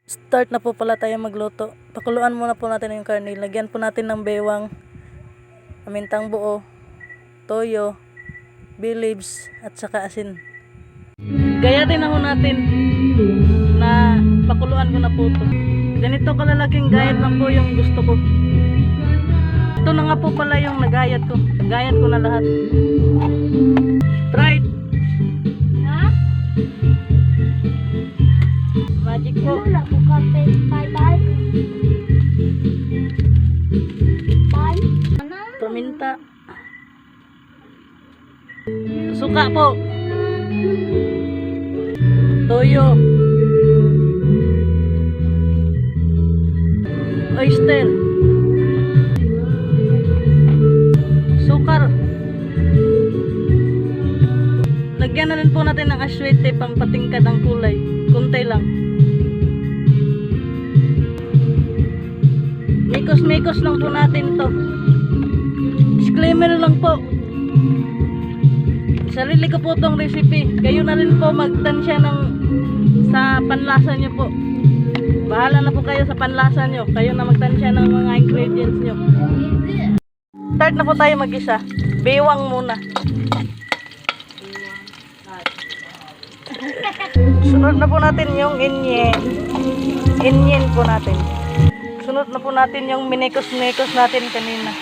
Start na po pala tayo magluto. Pakuluan muna po natin yung karne. Lagyan po natin ng bewang, amintang buo, toyo, bay leaves, at saka asin. Gayatin na po natin na pakuluan ko na po ito. Ganito kalalaking gayat lang po yung gusto ko. Ito na nga po pala yung nagayat ko. Gayat ko na lahat. Try it! Magic po. Paminta. Suka po. Toyo. Oyster. Sukar. Lagyan na rin po natin ng aswete pampatingkad ang kulay. Kunti lang. Mikos-mikos lang po natin to. Disclaimer lang po. Sarili ko po tong recipe. Kayo na rin po magtansya sa panlasa nyo po. Bahala na po kayo sa panlasa nyo. Kayo na magtansya ng mga ingredients nyo. Start na po tayo mag-isa. Bewang muna. Sunod na po natin yung inyen. Inyen po natin. Sunod na po natin yung minikos-mikos natin kanina.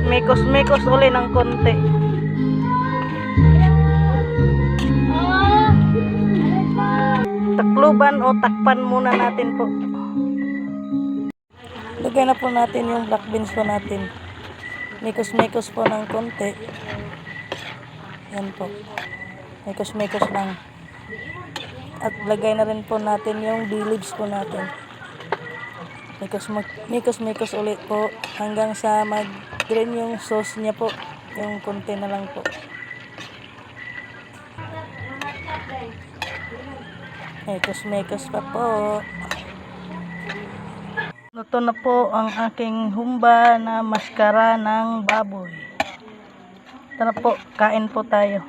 Mikos-mikos uli ng konti. Takluban o takpan muna natin po. Lagay na po natin yung black beans po natin. Mikos-mikos po ng konti. Yan po. Mikos-mikos lang. At lagay na rin po natin yung bay leaves po natin. Mikos-mikos ulit po hanggang sa mag-green yung sauce niya po. Yung konti na lang po. Mikos-mikos pa po. Luto na po ang aking humba na maskara ng baboy. Tara po, kain po tayo.